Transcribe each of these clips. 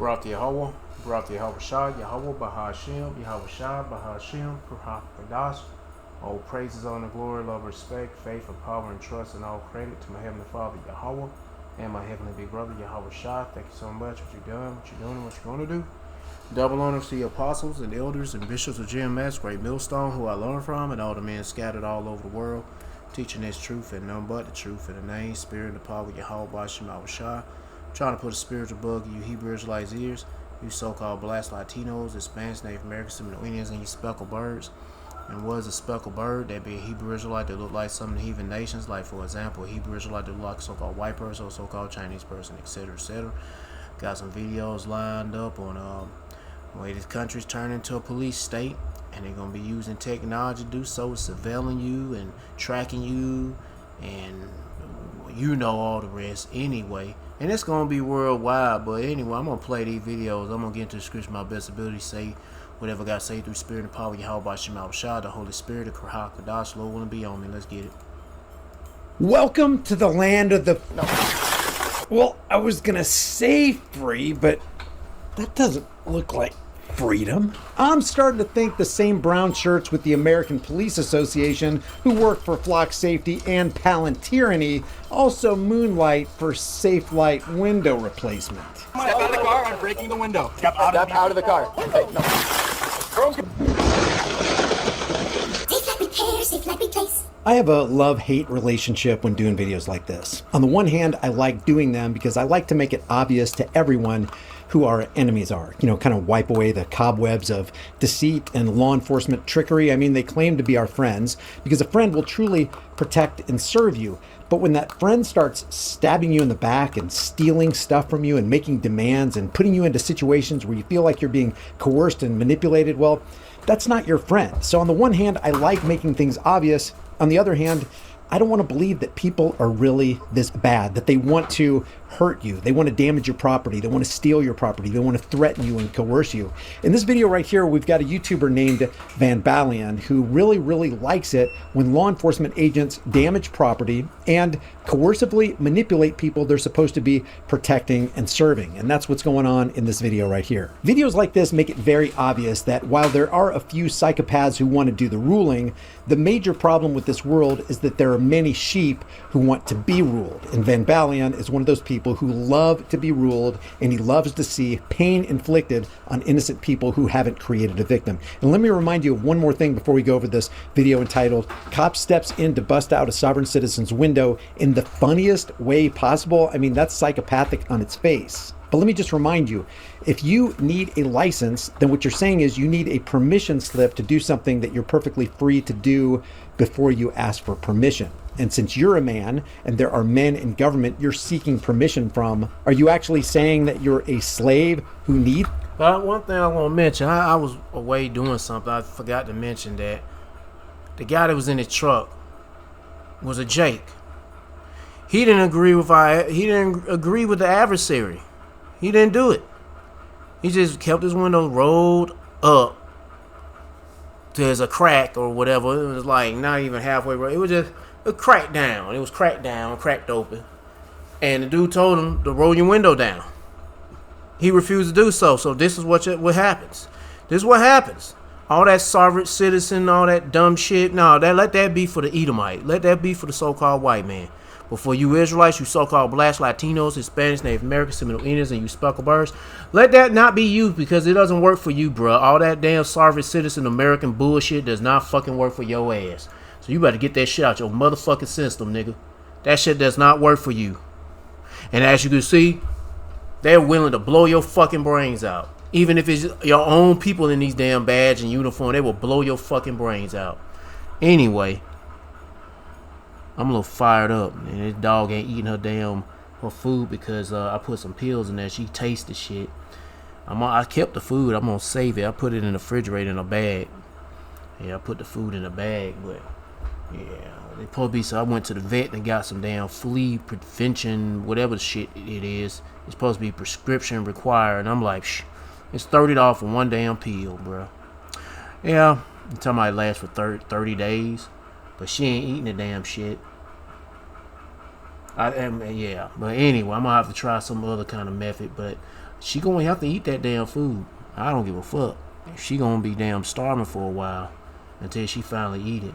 Barak Yahweh, Barak Yahweh Shah, Yahweh Bahashim, Yahweh Shah, Bahashim, Purah Kadash. All praises, honor, glory, love, respect, faith, and power, and trust, and all credit to my Heavenly Father, Yahweh, and my Heavenly Big Brother, Yahweh Shah. Thank you so much for what you're doing, what you're doing, and what you're going to do. Double honors to the apostles and elders and bishops of GMS, Great Millstone, who I learned from, and all the men scattered all over the world, teaching this truth and none but the truth in the name, spirit, and the power of Yahweh Bashim Shah. Trying to put a spiritual bug in you Hebrew Israelites' ears, you so-called black Latinos, Hispanics, Native Americans, Seminole Indians, and you speckled birds. And what is a speckled bird? That'd be a Hebrew Israelite that look like some of the heathen nations, like for example, a Hebrew Israelite that look like a so-called white person or so-called Chinese person, etc., etc. Got some videos lined up on the way this country's turning into a police state, and they're gonna be using technology to do so, surveilling you and tracking you, and you know all the rest anyway. And it's gonna be worldwide, but anyway, I'm gonna play these videos. I'm gonna get into the scripture my best ability, say whatever God say through spirit and power, Yahweh Shema Shah, the Holy Spirit, the Krahak Kadash, Lord will be on me. Let's get it. Welcome to the land of the... Well, I was gonna say free, but that doesn't look like freedom. I'm starting to think the same brown shirts with the American Police Association, who work for Flock Safety and Palantirany, also moonlight for Safe Light window replacement. Step out of the car, I'm breaking the window. Step out of the car. Hey, no. Safe like repair, safe like replace. I have a love-hate relationship when doing videos like this. On the one hand, I like doing them because I like to make it obvious to everyone who our enemies are. You know, kind of wipe away the cobwebs of deceit and law enforcement trickery. I mean, they claim to be our friends because a friend will truly protect and serve you. But when that friend starts stabbing you in the back and stealing stuff from you and making demands and putting you into situations where you feel like you're being coerced and manipulated, well, that's not your friend. So on the one hand, I like making things obvious. On the other hand, I don't want to believe that people are really this bad, that they want to hurt you. They want to damage your property. They want to steal your property. They want to threaten you and coerce you. In this video right here, we've got a YouTuber named Van Balian who really likes it when law enforcement agents damage property and coercively manipulate people they're supposed to be protecting and serving. And that's what's going on in this video right here. Videos like this make it very obvious that while there are a few psychopaths who want to do the ruling, the major problem with this world is that there are many sheep who want to be ruled. And Van Balian is one of those people who love to be ruled, and he loves to see pain inflicted on innocent people who haven't created a victim. And let me remind you of one more thing before we go over this video entitled "Cop Steps In to Bust Out a Sovereign Citizen's Window in the Funniest Way Possible." I mean, that's psychopathic on its face. But let me just remind you, if you need a license, then what you're saying is you need a permission slip to do something that you're perfectly free to do before you ask for permission. And since you're a man and there are men in government you're seeking permission from, are you actually saying that you're a slave who need? But one thing I want to mention, I was away doing something. I forgot to mention that the guy that was in the truck was a Jake. He didn't agree with the adversary. He didn't do it. He just kept his window rolled up to a crack or whatever. It was like not even halfway. It was just a crack down. It was cracked down, cracked open. And the dude told him to roll your window down. He refused to do so. So this is what happens. This is what happens. All that sovereign citizen, all that dumb shit. No, let that be for the Edomite. Let that be for the so-called white man. But for you Israelites, you so-called blacks, Latinos, Hispanics, Native Americans, Seminole Indians, and you speckled birds, let that not be you because it doesn't work for you, bruh. All that damn sovereign citizen American bullshit does not fucking work for your ass. So you better get that shit out your motherfucking system, nigga. That shit does not work for you. And as you can see, they're willing to blow your fucking brains out. Even if it's your own people in these damn badge and uniform, they will blow your fucking brains out. Anyway, I'm a little fired up, and this dog ain't eating her food because I put some pills in there. She tasted shit. I kept the food. I'm gonna save it. I put it in the refrigerator in a bag. Yeah, I put the food in a bag, but yeah, they supposed to be. So I went to the vet and got some damn flea prevention, whatever the shit it is. It's supposed to be prescription required, and I'm like, it's $30 for one damn pill, bro. Yeah, I'm talking about it lasts for 30 days, but she ain't eating the damn shit. Yeah, but anyway, I'm gonna have to try some other kind of method. But she gonna have to eat that damn food. I don't give a fuck. She gonna be damn starving for a while until she finally eat it.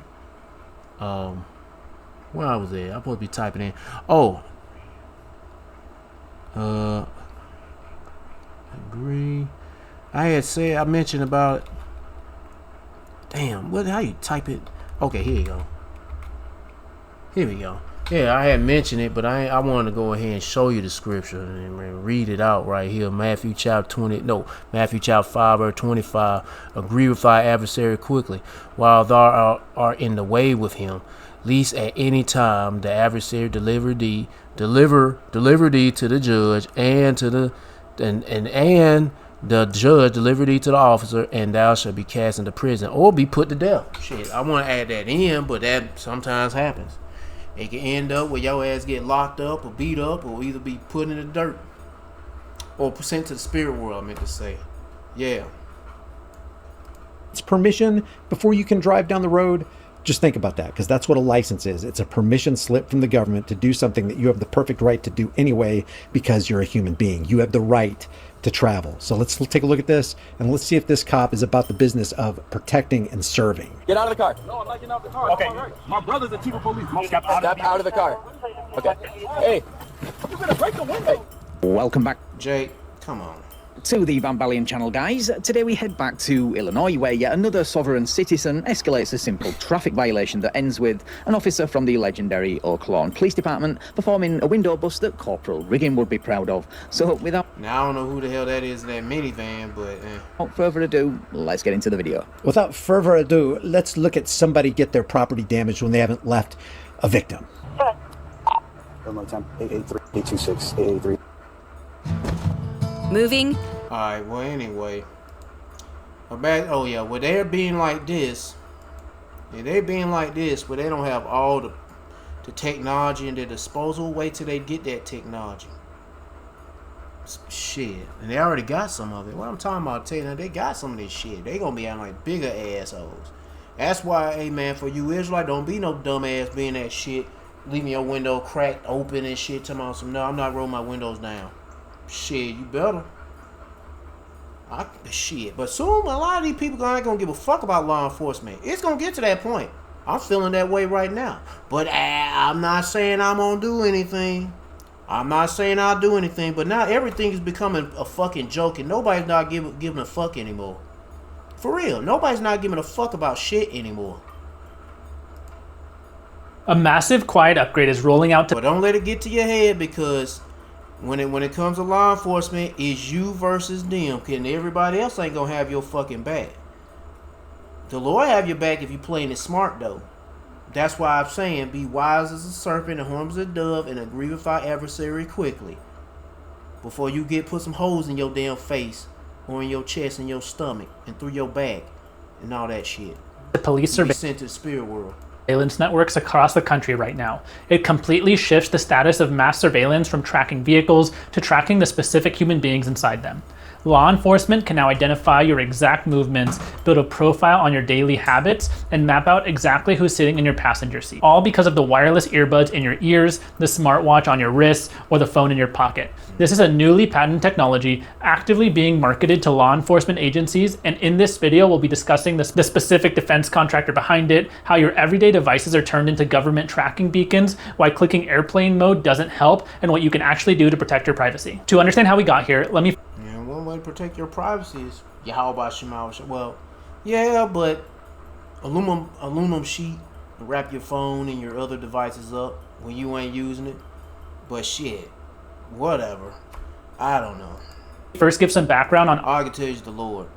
Where I was at, I'm supposed to be typing in. Oh, agree. I mentioned about. Damn, how you type it? Okay, here you go. Here we go. Yeah, I had mentioned it, but I wanted to go ahead and show you the scripture and read it out right here. Matthew chapter 5 verse 25. Agree with thy adversary quickly, while thou art in the way with him, lest at any time the adversary deliver thee to the judge, and the judge deliver thee to the officer, and thou shalt be cast into prison or be put to death. Shit, I want to add that in, but that sometimes happens. It can end up where your ass get locked up or beat up or either be put in the dirt or sent to the spirit world, I meant to say. Yeah. It's permission before you can drive down the road. Just think about that, because that's what a license is. It's a permission slip from the government to do something that you have the perfect right to do anyway, because you're a human being. You have the right to travel. So let's take a look at this, and let's see if this cop is about the business of protecting and serving. Get out of the car. No, I'm not getting out of the car. Okay. My brother's the chief of police. Step out of the car. Okay. Hey, you're gonna break the window. Welcome back Jake, come on. to the Van Balian channel, guys. Today we head back to Illinois, where yet another sovereign citizen escalates a simple traffic violation that ends with an officer from the legendary Oak Lawn Police Department performing a window bust that Corporal Riggin would be proud of. So without Now I don't know who the hell that is in that minivan, but further ado, let's get into the video. Without further ado, let's look at somebody get their property damaged when they haven't left a victim. One more time. 883 826 883. Moving. alright, well anyway. Well they're being like this. Yeah, they're being like this, but they don't have all the technology in their disposal. Wait till they get that technology. Shit. And they already got some of it. What I'm talking about, telling you, they got some of this shit. They gonna be out like bigger assholes. That's why, hey man, for you Israelite, don't be no dumbass being that shit. Leaving your window cracked open and shit. Talking about some, no, I'm not rolling my windows down. Shit, you better. Shit. But soon, a lot of these people ain't gonna give a fuck about law enforcement. It's gonna get to that point. I'm feeling that way right now. But I'm not saying I'm gonna do anything. I'm not saying I'll do anything. But now everything is becoming a fucking joke, and nobody's not giving a fuck anymore. For real, nobody's not giving a fuck about shit anymore. A massive quiet upgrade is rolling out to But don't let it get to your head, because when it comes to law enforcement, it's you versus them, and everybody else ain't gonna have your fucking back. The Lord have your back if you playing it smart though. That's why I'm saying be wise as a serpent and harmless as a dove, and agree with our adversary quickly before you put some holes in your damn face or in your chest and your stomach and through your back and all that shit. the police Be sent to the spirit world. surveillance networks across the country right now. It completely shifts the status of mass surveillance from tracking vehicles to tracking the specific human beings inside them. Law enforcement can now identify your exact movements, build a profile on your daily habits, and map out exactly who's sitting in your passenger seat. All because of the wireless earbuds in your ears, the smartwatch on your wrist, or the phone in your pocket. This is a newly patented technology actively being marketed to law enforcement agencies, and in this video we'll be discussing the specific defense contractor behind it, how your everyday devices are turned into government tracking beacons, why clicking airplane mode doesn't help, and what you can actually do to protect your privacy. To understand how we got here, let me And one way to protect your privacy is Yahweh Shema. Well, yeah, but aluminum sheet to wrap your phone and your other devices up when you ain't using it. But shit, whatever. I don't know. first give some background on All I can tell you is the Lord.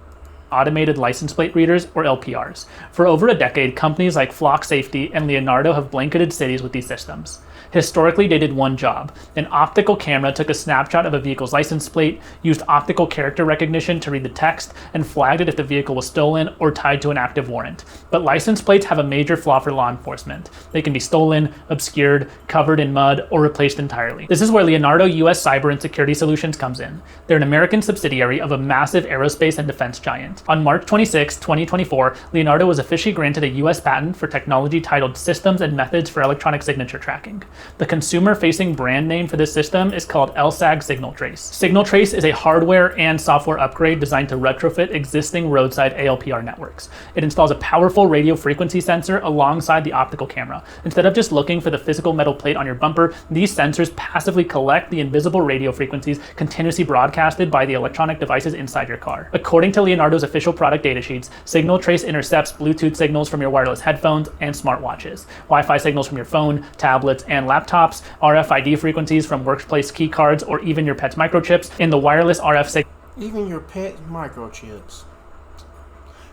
automated license plate readers, or LPRs. For over a decade, companies like Flock Safety and Leonardo have blanketed cities with these systems. Historically, they did one job. An optical camera took a snapshot of a vehicle's license plate, used optical character recognition to read the text, and flagged it if the vehicle was stolen or tied to an active warrant. But license plates have a major flaw for law enforcement. They can be stolen, obscured, covered in mud, or replaced entirely. This is where Leonardo US Cyber and Security Solutions comes in. They're an American subsidiary of a massive aerospace and defense giant. On March 26, 2024, Leonardo was officially granted a US patent for technology titled Systems and Methods for Electronic Signature Tracking. The consumer-facing brand name for this system is called LSAG Signal Trace. Signal Trace is a hardware and software upgrade designed to retrofit existing roadside ALPR networks. It installs a powerful radio frequency sensor alongside the optical camera. Instead of just looking for the physical metal plate on your bumper, these sensors passively collect the invisible radio frequencies continuously broadcasted by the electronic devices inside your car. According to Leonardo's official product datasheets, Signal Trace intercepts Bluetooth signals from your wireless headphones and smartwatches, Wi-Fi signals from your phone, tablets, and laptops, RFID frequencies from workplace key cards, or even your pet's microchips in the wireless RF signal. Even your pet microchips.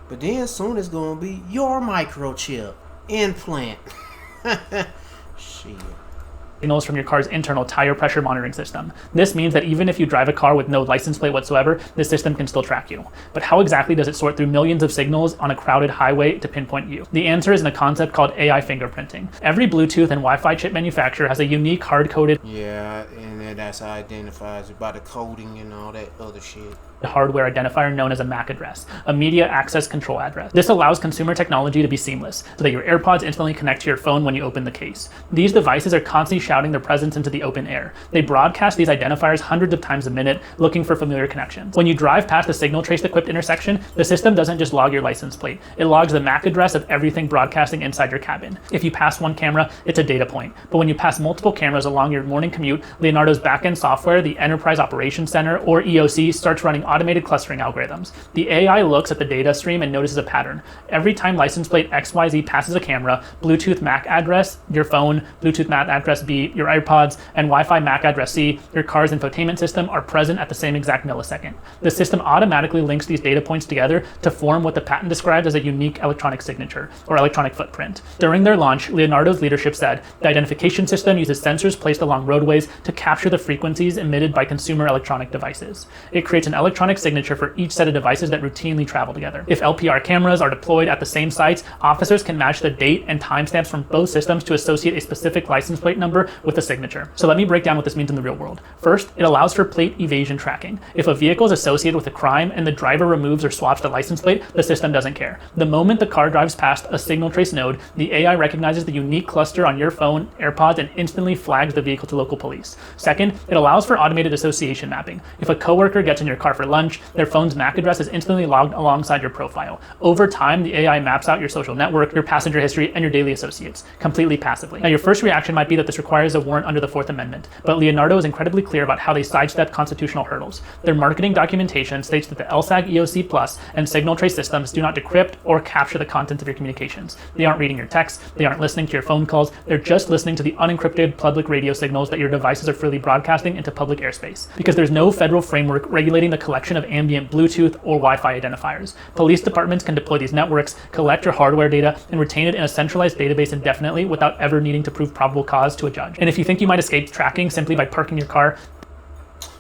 But then soon it's gonna be your microchip implant. Shit. Signals from your car's internal tire pressure monitoring system. This means that even if you drive a car with no license plate whatsoever, this system can still track you. But how exactly does it sort through millions of signals on a crowded highway to pinpoint you? The answer is in a concept called AI fingerprinting. Every Bluetooth and Wi-Fi chip manufacturer has a unique hard-coded And then that's how it identifies it by the coding and all that other shit. hardware identifier known as a MAC address, a media access control address. This allows consumer technology to be seamless, so that your AirPods instantly connect to your phone when you open the case. These devices are constantly shouting their presence into the open air. They broadcast these identifiers hundreds of times a minute, looking for familiar connections. When you drive past a Signal Trace equipped intersection, the system doesn't just log your license plate, it logs the MAC address of everything broadcasting inside your cabin. If you pass one camera, it's a data point, but when you pass multiple cameras along your morning commute, Leonardo's backend software, the Enterprise Operations Center, or EOC, starts running automated clustering algorithms. The AI looks at the data stream and notices a pattern. Every time license plate XYZ passes a camera, Bluetooth MAC address, your phone, Bluetooth MAC address B, your AirPods, and Wi-Fi MAC address C, your car's infotainment system, are present at the same exact millisecond. The system automatically links these data points together to form what the patent describes as a unique electronic signature, or electronic footprint. During their launch, Leonardo's leadership said, the identification system uses sensors placed along roadways to capture the frequencies emitted by consumer electronic devices. It creates an electronic signature for each set of devices that routinely travel together. If LPR cameras are deployed at the same sites, officers can match the date and timestamps from both systems to associate a specific license plate number with a signature. So let me break down what this means in the real world. First, it allows for plate evasion tracking. If a vehicle is associated with a crime and the driver removes or swaps the license plate, the system doesn't care. The moment the car drives past a Signal Trace node, the AI recognizes the unique cluster on your phone, AirPods, and instantly flags the vehicle to local police. Second, it allows for automated association mapping. If a coworker gets in your car for lunch, their phone's MAC address is instantly logged alongside your profile. Over time, the AI maps out your social network, your passenger history, and your daily associates, completely passively. Now, your first reaction might be that this requires a warrant under the Fourth Amendment, but Leonardo is incredibly clear about how they sidestep constitutional hurdles. Their marketing documentation states that the LSAG EOC Plus and Signal Trace systems do not decrypt or capture the content of your communications. They aren't reading your texts, they aren't listening to your phone calls, they're just listening to the unencrypted public radio signals that your devices are freely broadcasting into public airspace. Because there's no federal framework regulating the collection of ambient Bluetooth or Wi-Fi identifiers. Police departments can deploy these networks, collect your hardware data, and retain it in a centralized database indefinitely without ever needing to prove probable cause to a judge. And if you think you might escape tracking simply by parking your car,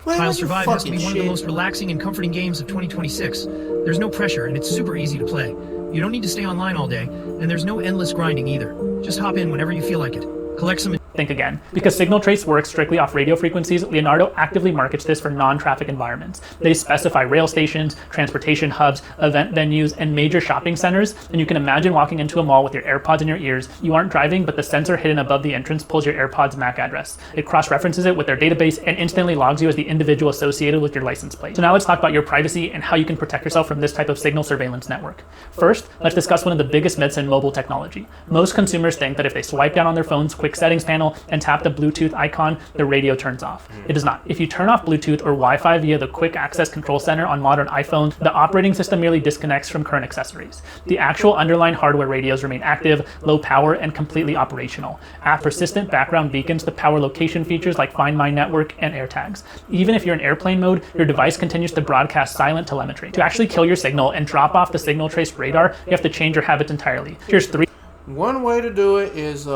Tile Survive has to be one of the most relaxing and comforting games of 2026. There's no pressure and it's super easy to play. You don't need to stay online all day, and there's no endless grinding either. Just hop in whenever you feel like it. Collect some... Think again. Because Signal Trace works strictly off radio frequencies, Leonardo actively markets this for non-traffic environments. They specify rail stations, transportation hubs, event venues, and major shopping centers, and you can imagine walking into a mall with your AirPods in your ears. You aren't driving, but the sensor hidden above the entrance pulls your AirPods MAC address. It cross-references it with their database and instantly logs you as the individual associated with your license plate. So now let's talk about your privacy and how you can protect yourself from this type of signal surveillance network. First, let's discuss one of the biggest myths in mobile technology. Most consumers think that if they swipe down on their phone's quick settings panel and tap the Bluetooth icon, the radio turns off. It does not. If you turn off Bluetooth or Wi-Fi via the Quick Access Control Center on modern iPhones, the operating system merely disconnects from current accessories. The actual underlying hardware radios remain active, low power, and completely operational. Add persistent background beacons to power location features like Find My Network and AirTags. Even if you're in airplane mode, your device continues to broadcast silent telemetry. To actually kill your signal and drop off the Signal Trace radar, you have to change your habits entirely. Here's three. One way to do it is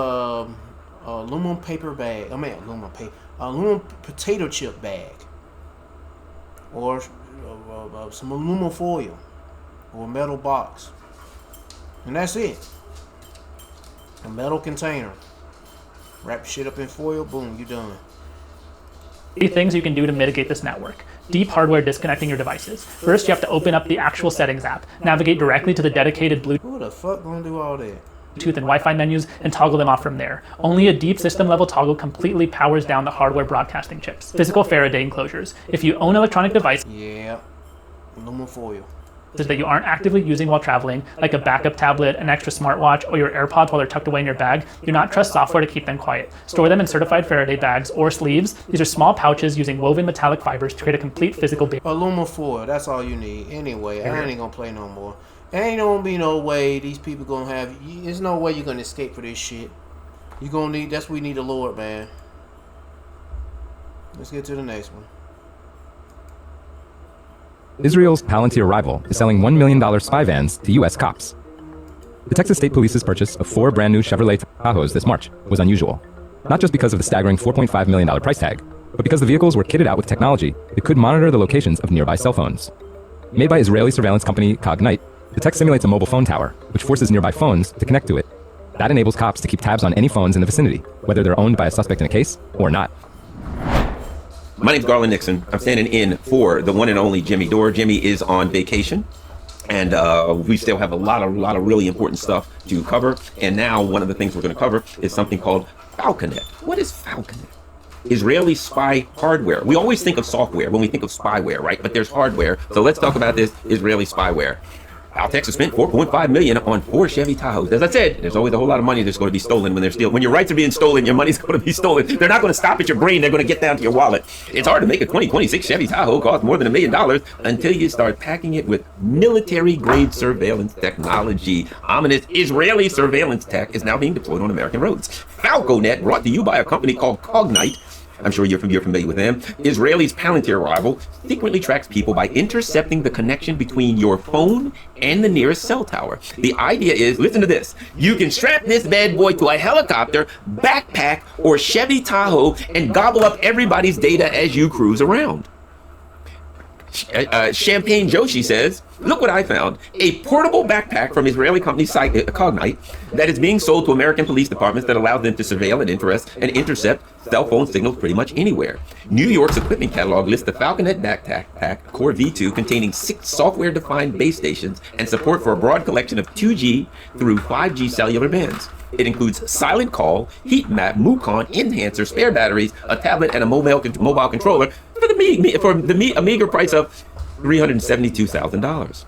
aluminum paper bag. Aluminum potato chip bag, or some aluminum foil, or a metal box, and that's it. A metal container. Wrap shit up in foil. Boom, you done. 3 things you can do to mitigate this network. Deep hardware disconnecting your devices. First, you have to open up the actual settings app, navigate directly to the dedicated Bluetooth Who the fuck gonna do all that? Bluetooth and Wi-Fi menus and toggle them off from there. Only a deep system level toggle completely powers down the hardware broadcasting chips. Physical Faraday enclosures. If you own electronic devices aluminum foil that you aren't actively using while traveling, like a backup tablet, an extra smartwatch, or your AirPods while they're tucked away in your bag, do not trust software to keep them quiet. Store them in certified Faraday bags or sleeves. These are small pouches using woven metallic fibers to create a complete physical barrier. Aluminum foil, that's all you need. Anyway, I ain't gonna play no more. Ain't gonna be no way these people gonna have, there's no way you're gonna escape for this shit. You gonna need, that's what we need the Lord, man. Let's get to the next one. Israel's Palantir rival is selling $1 million spy vans to U.S. cops. The Texas State Police's purchase of 4 brand new Chevrolet Tahoes this March was unusual, not just because of the staggering $4.5 million price tag, but because the vehicles were kitted out with technology that could monitor the locations of nearby cell phones. Made by Israeli surveillance company Cognite, the tech simulates a mobile phone tower, which forces nearby phones to connect to it. That enables cops to keep tabs on any phones in the vicinity, whether they're owned by a suspect in a case or not. My name's Garland Nixon. I'm standing in for the one and only Jimmy Dore. Jimmy is on vacation, and we still have a lot of really important stuff to cover. And now one of the things we're going to cover is something called Falconet. What is Falconet? Israeli spy hardware. We always think of software when we think of spyware, right? But there's hardware. So let's talk about this Israeli spyware. Caltex has spent $4.5 million on 4 Chevy Tahoes. As I said, there's always a whole lot of money that's going to be stolen when they're stealing. When your rights are being stolen, your money's going to be stolen. They're not going to stop at your brain. They're going to get down to your wallet. It's hard to make a 2026 Chevy Tahoe cost more than $1 million until you start packing it with military-grade surveillance technology. Ominous Israeli surveillance tech is now being deployed on American roads. Falconet, brought to you by a company called Cognite. I'm sure you're familiar with them. Israel's Palantir rival secretly tracks people by intercepting the connection between your phone and the nearest cell tower. The idea is, listen to this, you can strap this bad boy to a helicopter, backpack, or Chevy Tahoe and gobble up everybody's data as you cruise around. Champagne Joshi says, look what I found. A portable backpack from Israeli company site Cognite that is being sold to American police departments that allows them to surveil and intercept cell phone signals pretty much anywhere. New York's equipment catalog lists the Falconet backpack Core V2 containing 6 software-defined base stations and support for a broad collection of 2G through 5G cellular bands. It includes silent call, heat map, MUCON, enhancer, spare batteries, a tablet, and a mobile controller for a meager price of $372,000.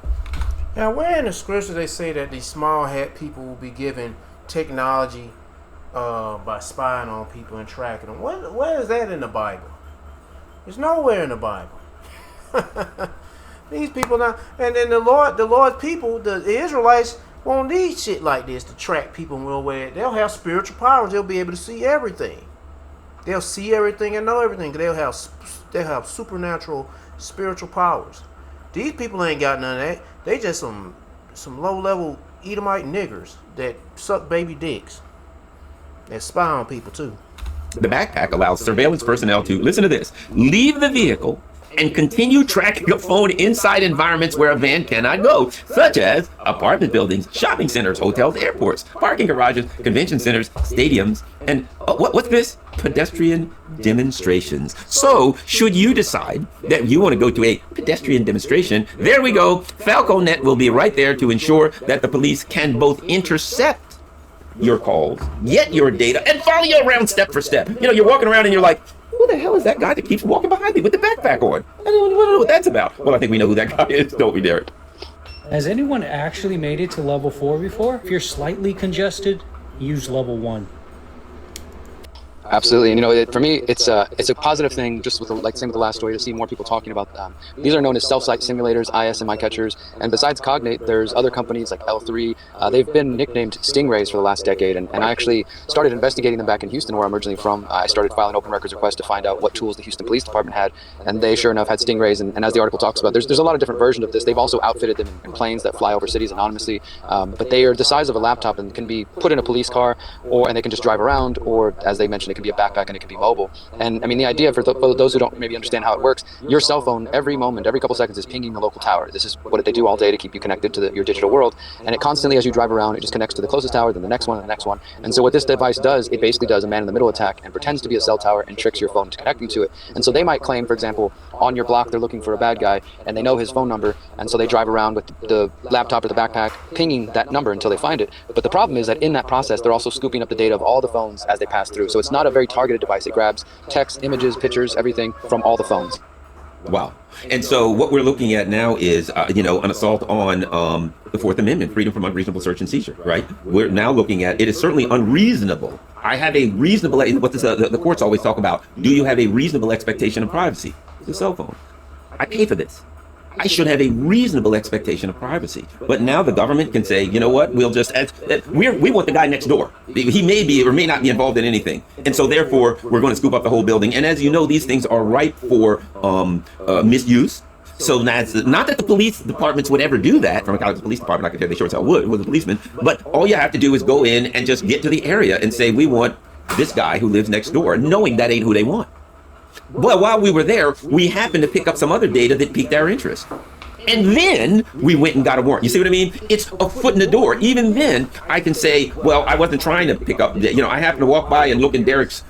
Now, where in the scripture they say that these small hat people will be given technology by spying on people and tracking them? Where is that in the Bible? There's nowhere in the Bible. These people now, and then the Lord's people, the Israelites, won't need shit like this to track people and know where. They'll have spiritual powers. They'll be able to see everything. They'll see everything and know everything. They'll have supernatural spiritual powers. These people ain't got none of that. They just some low-level Edomite niggers that suck baby dicks. They spy on people too. The backpack allows surveillance personnel to, listen to this, leave the vehicle and continue tracking a phone inside environments where a van cannot go, such as apartment buildings, shopping centers, hotels, airports, parking garages, convention centers, stadiums, and what's this? Pedestrian demonstrations. So, should you decide that you want to go to a pedestrian demonstration, there we go. Falconet will be right there to ensure that the police can both intercept your calls, get your data, and follow you around step for step. You know, you're walking around and you're like, who the hell is that guy that keeps walking behind me with the backpack on? I don't know what that's about. Well, I think we know who that guy is, don't we, Derek? Has anyone actually made it to level 4 before? If you're slightly congested, use level 1. Absolutely, and you know, for me, it's a positive thing. Just with same with the last story, to see more people talking about them. These are known as self-site simulators, ISMI catchers, and besides Cognate, there's other companies like L3. They've been nicknamed Stingrays for the last decade, and I actually started investigating them back in Houston, where I'm originally from. I started filing open records requests to find out what tools the Houston Police Department had, and they sure enough had Stingrays. And as the article talks about, there's a lot of different versions of this. They've also outfitted them in planes that fly over cities anonymously, but they are the size of a laptop and can be put in a police car, and they can just drive around, or as they mentioned, it can can be a backpack, and it can be mobile. And I mean, the idea for those who don't maybe understand how it works, your cell phone every moment, every couple seconds is pinging the local tower. This is what they do all day to keep you connected to your digital world. And it constantly, as you drive around, it just connects to the closest tower, then the next one, and the next one. And so what this device does, it basically does a man-in-the-middle attack and pretends to be a cell tower and tricks your phone into connecting to it. And so they might claim, for example, on your block they're looking for a bad guy, and they know his phone number, and so they drive around with the laptop or the backpack pinging that number until they find it. But the problem is that in that process, they're also scooping up the data of all the phones as they pass through. So it's not a very targeted device. It grabs text, images, pictures, everything from all the phones. Wow. And so what we're looking at now is, an assault on the Fourth Amendment, freedom from unreasonable search and seizure, right? We're now looking at, it is certainly unreasonable. I have a reasonable, what the courts always talk about, do you have a reasonable expectation of privacy? It's a cell phone. I pay for this. I should have a reasonable expectation of privacy. But now the government can say, you know what, we'll just, we want the guy next door. He may be or may not be involved in anything. And so therefore, we're going to scoop up the whole building. And as you know, these things are ripe for misuse. So that's not that the police departments would ever do that. From a police department, I could tell they sure as hell would with a policeman. But all you have to do is go in and just get to the area and say, we want this guy who lives next door, knowing that ain't who they want. Well, while we were there, we happened to pick up some other data that piqued our interest. And then we went and got a warrant. You see what I mean? It's a foot in the door. Even then, I can say, well, I wasn't trying to pick up, I happened to walk by and look in Derek's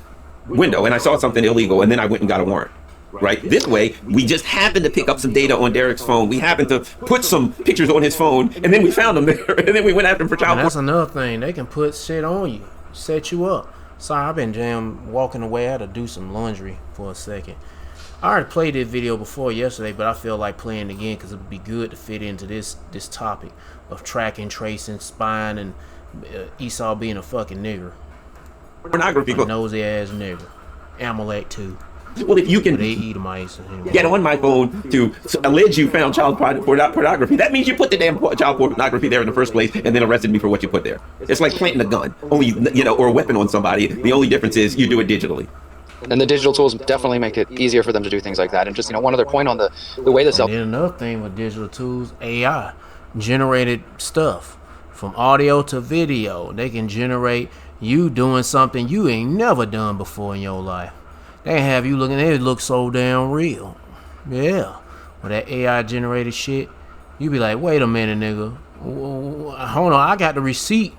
window and I saw something illegal, and then I went and got a warrant. Right? This way, we just happened to pick up some data on Derek's phone. We happened to put some pictures on his phone, and then we found him there, and then we went after him for child porn. That's another thing. They can put shit on you, set you up. Sorry, I've been walking away. I had to do some laundry for a second. I already played this video before yesterday, but I feel like playing it again because it would be good to fit into this topic of tracking, tracing, spying, and Esau being a fucking nigger. Pornography. Nosy ass nigger. Amalek too. Well, if you can get on my phone to allege you found child pornography, that means you put the damn child pornography there in the first place and then arrested me for what you put there. It's like planting a gun, or a weapon on somebody. The only difference is you do it digitally. And the digital tools definitely make it easier for them to do things like that. And just, one other point on the way the cell... And then another thing with digital tools, AI, generated stuff. From audio to video, they can generate you doing something you ain't never done before in your life. They have you looking, it look so damn real. Yeah. With that AI generated shit, you be like, wait a minute, nigga. Hold on, I got the receipt.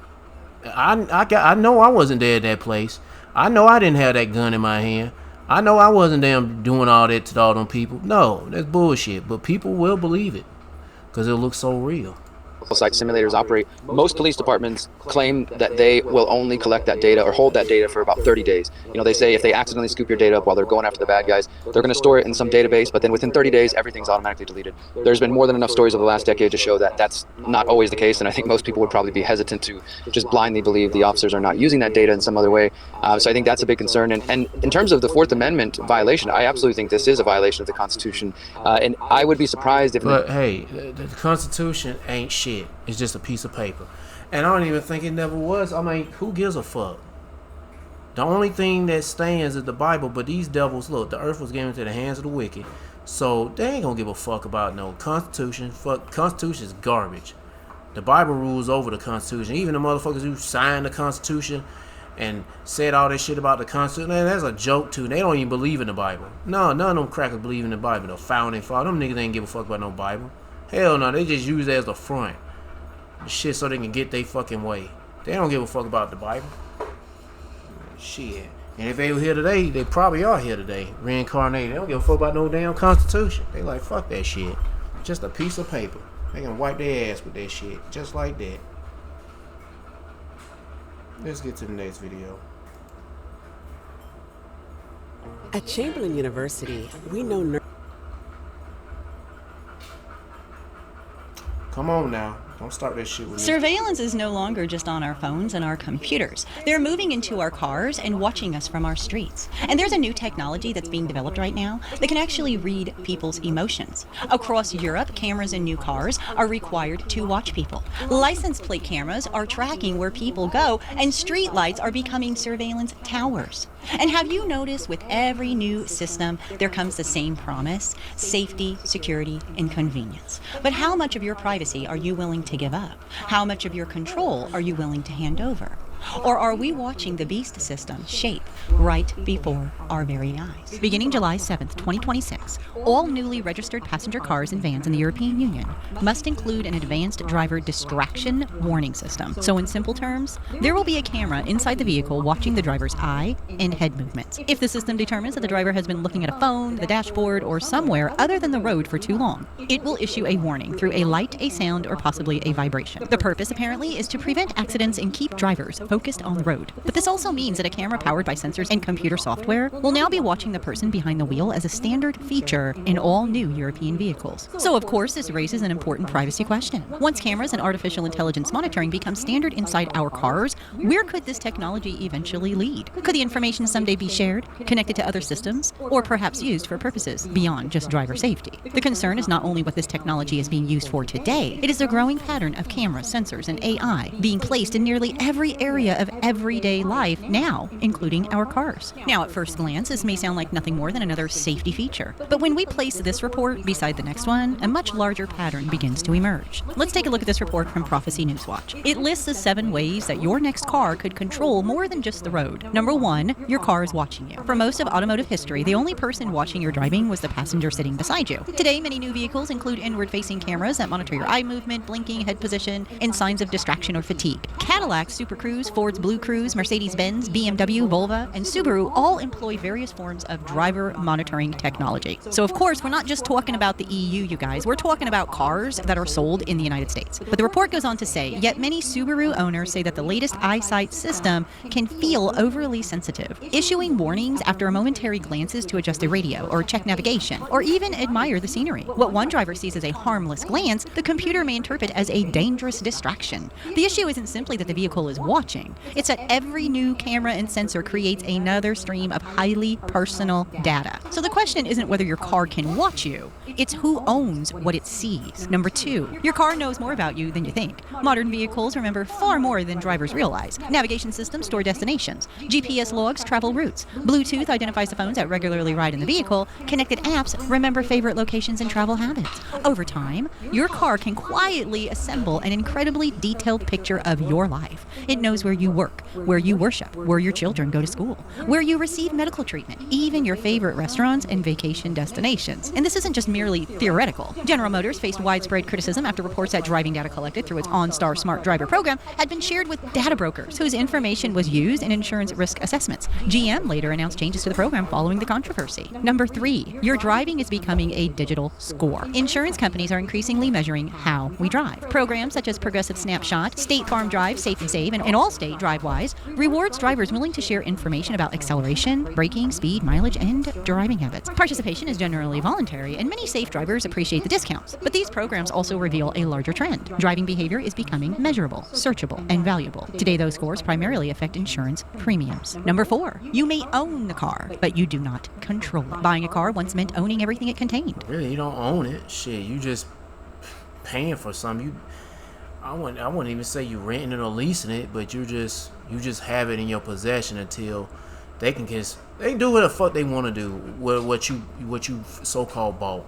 I know I wasn't there at that place. I know I didn't have that gun in my hand. I know I wasn't damn doing all that to all them people. No, that's bullshit. But people will believe it because it looks so real. Site simulators operate. Most police departments claim that they will only collect that data or hold that data for about 30 days. They say if they accidentally scoop your data up while they're going after the bad guys, they're going to store it in some database, but then within 30 days, everything's automatically deleted. There's been more than enough stories over the last decade to show that that's not always the case, and I think most people would probably be hesitant to just blindly believe the officers are not using that data in some other way. So I think that's a big concern. And in terms of the Fourth Amendment violation, I absolutely think this is a violation of the Constitution. And I would be surprised if... But hey, the Constitution ain't shit. It's just a piece of paper. And I don't even think it never was. I mean, who gives a fuck? The only thing that stands is the Bible, but these devils, look, the earth was given into the hands of the wicked. So they ain't gonna give a fuck about no Constitution. Fuck, Constitution is garbage. The Bible rules over the Constitution. Even the motherfuckers who signed the Constitution and said all this shit about the Constitution, man, that's a joke too. They don't even believe in the Bible. No, none of them crackers believe in the Bible. The founding father, them niggas ain't give a fuck about no Bible. Hell no, they just use it as the front. Shit so they can get their fucking way. They don't give a fuck about the Bible. Shit. And if they were here today, they probably are here today. Reincarnated. They don't give a fuck about no damn Constitution. They like, fuck that shit. Just a piece of paper. They can wipe their ass with that shit. Just like that. Let's get to the next video. At Chamberlain University, we know Come on now. Don't start that shit with me. Surveillance is no longer just on our phones and our computers. They're moving into our cars and watching us from our streets. And there's a new technology that's being developed right now that can actually read people's emotions. Across Europe, cameras in new cars are required to watch people. License plate cameras are tracking where people go, and street lights are becoming surveillance towers. And have you noticed with every new system, there comes the same promise: safety, security, and convenience. But how much of your privacy are you willing to give up? How much of your control are you willing to hand over? Or are we watching the beast system shape right before our very eyes? Beginning July 7th, 2026, all newly registered passenger cars and vans in the European Union must include an advanced driver distraction warning system. So in simple terms, there will be a camera inside the vehicle watching the driver's eye and head movements. If the system determines that the driver has been looking at a phone, the dashboard, or somewhere other than the road for too long, it will issue a warning through a light, a sound, or possibly a vibration. The purpose, apparently, is to prevent accidents and keep drivers focused on the road. But this also means that a camera powered by sensors and computer software will now be watching the person behind the wheel as a standard feature in all new European vehicles. So, of course, this raises an important privacy question. Once cameras and artificial intelligence monitoring become standard inside our cars, where could this technology eventually lead? Could the information someday be shared, connected to other systems, or perhaps used for purposes beyond just driver safety? The concern is not only what this technology is being used for today, it is a growing pattern of cameras, sensors, and AI being placed in nearly every area of everyday life now, including our cars. Now, at first glance, this may sound like nothing more than another safety feature. But when we place this report beside the next one, a much larger pattern begins to emerge. Let's take a look at this report from Prophecy Newswatch. It lists the 7 ways that your next car could control more than just the road. Number 1, your car is watching you. For most of automotive history, the only person watching your driving was the passenger sitting beside you. Today, many new vehicles include inward-facing cameras that monitor your eye movement, blinking, head position, and signs of distraction or fatigue. Cadillac's Super Cruise, Ford's Blue Cruise, Mercedes-Benz, BMW, Volvo, and Subaru all employ various forms of driver monitoring technology. So, of course, we're not just talking about the EU, you guys. We're talking about cars that are sold in the United States. But the report goes on to say, yet many Subaru owners say that the latest eyesight system can feel overly sensitive, issuing warnings after momentary glances to adjust the radio or check navigation, or even admire the scenery. What one driver sees as a harmless glance, the computer may interpret as a dangerous distraction. The issue isn't simply that the vehicle is watching, it's that every new camera and sensor creates another stream of highly personal data. So the question isn't whether your car can watch you, it's who owns what it sees. Number 2, your car knows more about you than you think. Modern vehicles remember far more than drivers realize. Navigation systems store destinations. GPS logs travel routes. Bluetooth identifies the phones that regularly ride in the vehicle. Connected apps remember favorite locations and travel habits. Over time, your car can quietly assemble an incredibly detailed picture of your life. It knows where you work, where you worship, where your children go to school, where you receive medical treatment, even your favorite restaurants and vacation destinations. And this isn't just merely theoretical. General Motors faced widespread criticism after reports that driving data collected through its OnStar Smart Driver program had been shared with data brokers whose information was used in insurance risk assessments. GM later announced changes to the program following the controversy. Number 3, your driving is becoming a digital score. Insurance companies are increasingly measuring how we drive. Programs such as Progressive Snapshot, State Farm Drive, Safe and Save, and Allstate DriveWise rewards drivers willing to share information about acceleration, braking, speed, mileage, and driving habits. Participation is generally voluntary, and many safe drivers appreciate the discounts. But these programs also reveal a larger trend. Driving behavior is becoming measurable, searchable, and valuable. Today, those scores primarily affect insurance premiums. Number 4, you may own the car, but you do not control it. Buying a car once meant owning everything it contained. Really, you don't own it. Shit, you just paying for something. I wouldn't even say you renting it or leasing it, but you just have it in your possession until they can do what the fuck they want to do with what you so-called bought.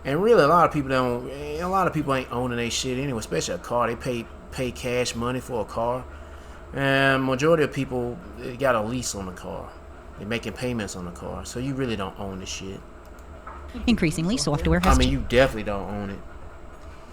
And really, a lot of people ain't owning their shit anyway, especially a car. They pay cash money for a car, and majority of people, they got a lease on the car. They're making payments on the car, so you really don't own the shit. Increasingly, software has you definitely don't own it,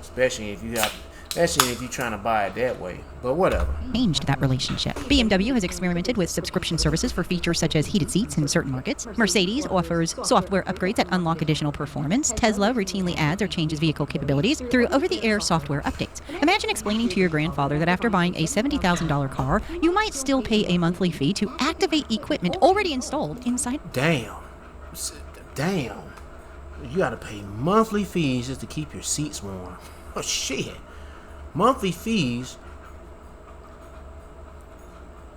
especially if you're trying to buy it that way. But whatever. Changed that relationship. BMW has experimented with subscription services for features such as heated seats in certain markets. Mercedes offers software upgrades that unlock additional performance. Tesla routinely adds or changes vehicle capabilities through over-the-air software updates. Imagine explaining to your grandfather that after buying a $70,000 car, you might still pay a monthly fee to activate equipment already installed inside. Damn. You gotta pay monthly fees just to keep your seats warm. Oh shit. Monthly fees.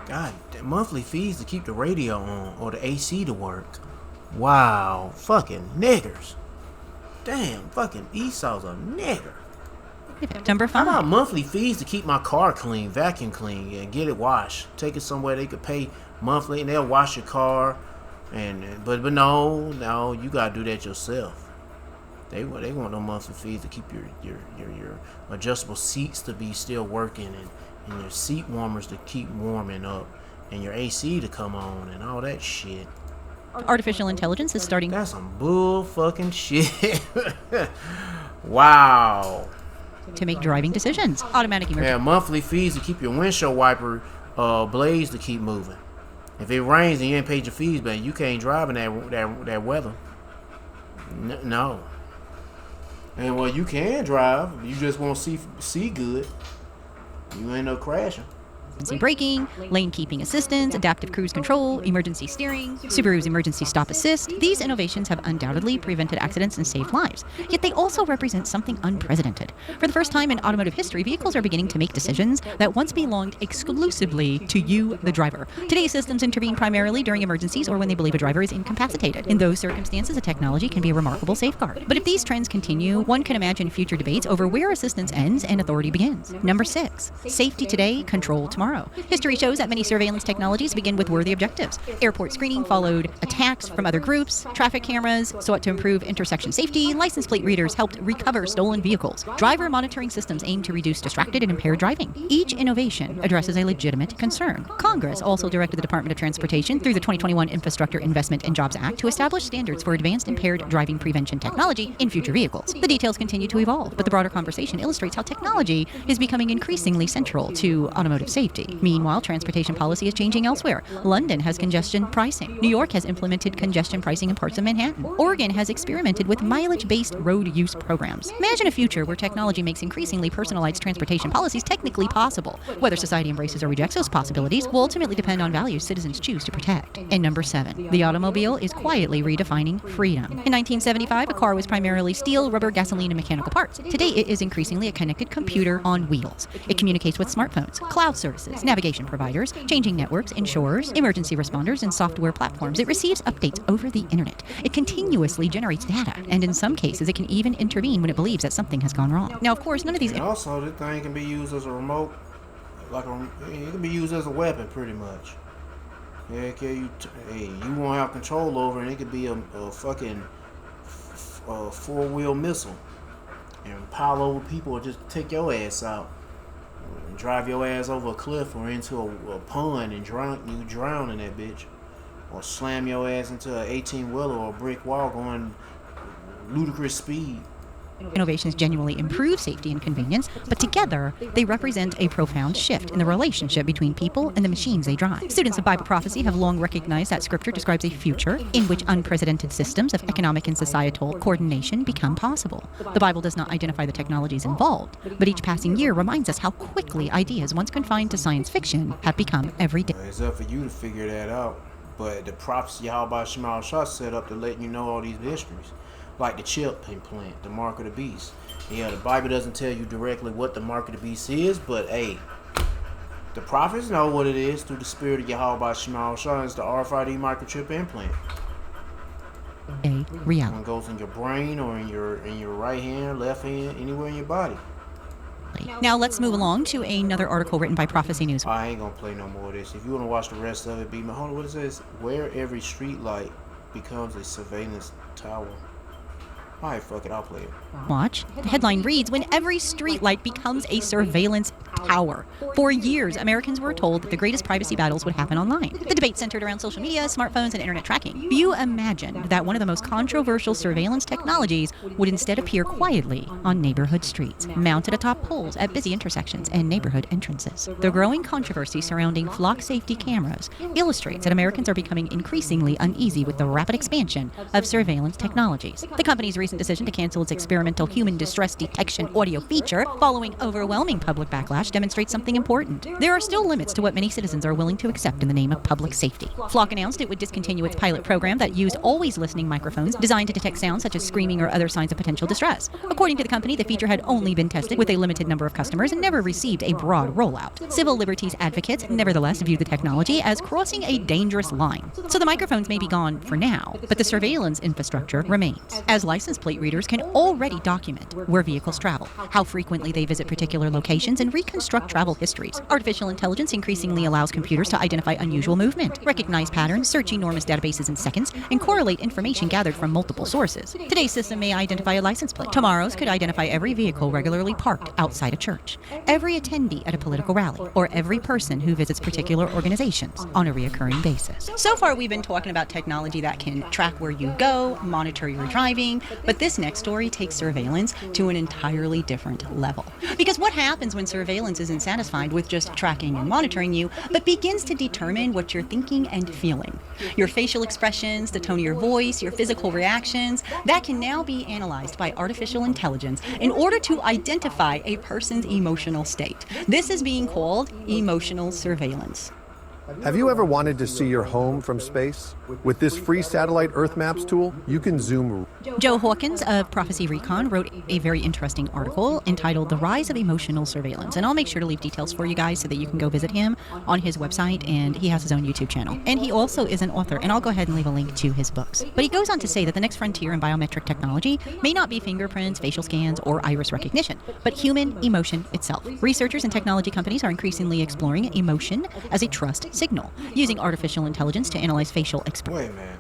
God, monthly fees to keep the radio on or the AC to work. Wow, fucking niggers. Damn, fucking Esau's a nigger. Number 5. How about monthly fees to keep my car clean, vacuum clean, and get it washed? Take it somewhere they could pay monthly and they'll wash your car. But no, you gotta do that yourself. They want no monthly fees to keep your adjustable seats to be still working, and your seat warmers to keep warming up, and your AC to come on, and all that shit. Artificial intelligence is starting. That's some bull fucking shit. Wow. To make driving decisions. Automatic emergency. Yeah, monthly fees to keep your windshield wiper blades to keep moving. If it rains and you ain't paid your fees, man, you can't drive in that weather. No. And well, you can drive. You just won't see good. You end up crashing. Emergency braking, lane keeping assistance, adaptive cruise control, emergency steering, Subaru's emergency stop assist. These innovations have undoubtedly prevented accidents and saved lives. Yet they also represent something unprecedented. For the first time in automotive history, vehicles are beginning to make decisions that once belonged exclusively to you, the driver. Today's systems intervene primarily during emergencies or when they believe a driver is incapacitated. In those circumstances, a technology can be a remarkable safeguard. But if these trends continue, one can imagine future debates over where assistance ends and authority begins. Number 6. Safety today, control tomorrow. History shows that many surveillance technologies begin with worthy objectives. Airport screening followed attacks from other groups. Traffic cameras sought to improve intersection safety. License plate readers helped recover stolen vehicles. Driver monitoring systems aim to reduce distracted and impaired driving. Each innovation addresses a legitimate concern. Congress also directed the Department of Transportation through the 2021 Infrastructure Investment and Jobs Act to establish standards for advanced impaired driving prevention technology in future vehicles. The details continue to evolve, but the broader conversation illustrates how technology is becoming increasingly central to automotive safety. Meanwhile, transportation policy is changing elsewhere. London has congestion pricing. New York has implemented congestion pricing in parts of Manhattan. Oregon has experimented with mileage-based road use programs. Imagine a future where technology makes increasingly personalized transportation policies technically possible. Whether society embraces or rejects those possibilities will ultimately depend on values citizens choose to protect. And number 7, the automobile is quietly redefining freedom. In 1975, a car was primarily steel, rubber, gasoline, and mechanical parts. Today, it is increasingly a connected computer on wheels. It communicates with smartphones, cloud services, navigation providers, changing networks, insurers, emergency responders, and software platforms. It receives updates over the internet. It continuously generates data, and in some cases, it can even intervene when it believes that something has gone wrong. Now, of course, none of these. And also, this thing can be used as a remote, it can be used as a weapon, pretty much. Yeah, you won't have control over it, and it could be a fucking four-wheel missile, and pile over people or just take your ass out. Drive your ass over a cliff or into a pond and drown in that bitch, or slam your ass into an 18-wheeler or a brick wall going ludicrous speed. Innovations genuinely improve safety and convenience, but together they represent a profound shift in the relationship between people and the machines they drive. Students of Bible prophecy have long recognized that Scripture describes a future in which unprecedented systems of economic and societal coordination become possible. The Bible does not identify the technologies involved, but each passing year reminds us how quickly ideas once confined to science fiction have become everyday. It's up for you to figure that out, but the prophecy Yahweh Shema Shah set up to let you know all these mysteries. Like the chip implant, the mark of the beast. Yeah, the Bible doesn't tell you directly what the mark of the beast is, but hey, the prophets know what it is through the spirit of Yahweh Shema Shah. It's the RFID microchip implant. A reality. One goes in your brain or in your right hand, left hand, anywhere in your body. Now let's move along to another article written by Prophecy News. I ain't gonna play no more of this. If you wanna watch the rest of it, hold on, what it says? Where every street light becomes a surveillance tower. Alright, fuck it, I'll play it. Watch. The headline reads, when every streetlight becomes a surveillance tower. For years, Americans were told that the greatest privacy battles would happen online. The debate centered around social media, smartphones, and internet tracking. You imagine that one of the most controversial surveillance technologies would instead appear quietly on neighborhood streets, mounted atop poles at busy intersections and neighborhood entrances. The growing controversy surrounding flock safety cameras illustrates that Americans are becoming increasingly uneasy with the rapid expansion of surveillance technologies. The company's recent decision to cancel its experimental human distress detection audio feature following overwhelming public backlash demonstrates something important. There are still limits to what many citizens are willing to accept in the name of public safety. Flock announced it would discontinue its pilot program that used always listening microphones designed to detect sounds such as screaming or other signs of potential distress. According to the company, the feature had only been tested with a limited number of customers and never received a broad rollout. Civil liberties advocates nevertheless view the technology as crossing a dangerous line. So the microphones may be gone for now, but the surveillance infrastructure remains, as license plate readers can already document where vehicles travel, how frequently they visit particular locations, and reconstruct reconstruct travel histories. Artificial intelligence increasingly allows computers to identify unusual movement, recognize patterns, search enormous databases in seconds, and correlate information gathered from multiple sources. Today's system may identify a license plate. Tomorrow's could identify every vehicle regularly parked outside a church, every attendee at a political rally, or every person who visits particular organizations on a reoccurring basis. So far, we've been talking about technology that can track where you go, monitor your driving, but this next story takes surveillance to an entirely different level. Because what happens when surveillance isn't satisfied with just tracking and monitoring you, but begins to determine what you're thinking and feeling? Your facial expressions, the tone of your voice, your physical reactions, that can now be analyzed by artificial intelligence in order to identify a person's emotional state. This is being called emotional surveillance. Have you ever wanted to see your home from space? With this free satellite Earth Maps tool, you can zoom. Joe Hawkins of Prophecy Recon wrote a very interesting article entitled The Rise of Emotional Surveillance. And I'll make sure to leave details for you guys so that you can go visit him on his website, and he has his own YouTube channel. And he also is an author, and I'll go ahead and leave a link to his books. But he goes on to say that the next frontier in biometric technology may not be fingerprints, facial scans, or iris recognition, but human emotion itself. Researchers and technology companies are increasingly exploring emotion as a trust signal, using artificial intelligence to analyze facial expressions. Wait, man.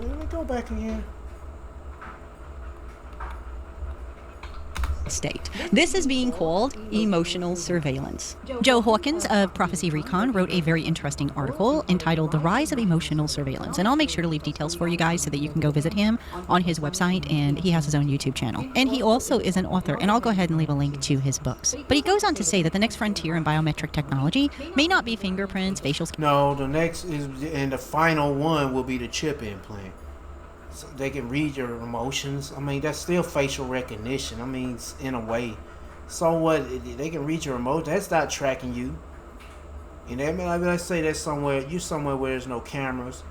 Let me go back again. State. This is being called emotional surveillance. Joe Hawkins of Prophecy Recon wrote a very interesting article entitled The Rise of Emotional Surveillance. And I'll make sure to leave details for you guys so that you can go visit him on his website, and he has his own YouTube channel. And he also is an author, and I'll go ahead and leave a link to his books. But he goes on to say that the next frontier in biometric technology may not be fingerprints, facial... No, the next is, and the final one will be the chip implant. So they can read your emotions. I mean, that's still facial recognition. I mean, in a way. So what? They can read your emotions. That's not tracking you. And I mean, let's say that's you're somewhere where there's no cameras,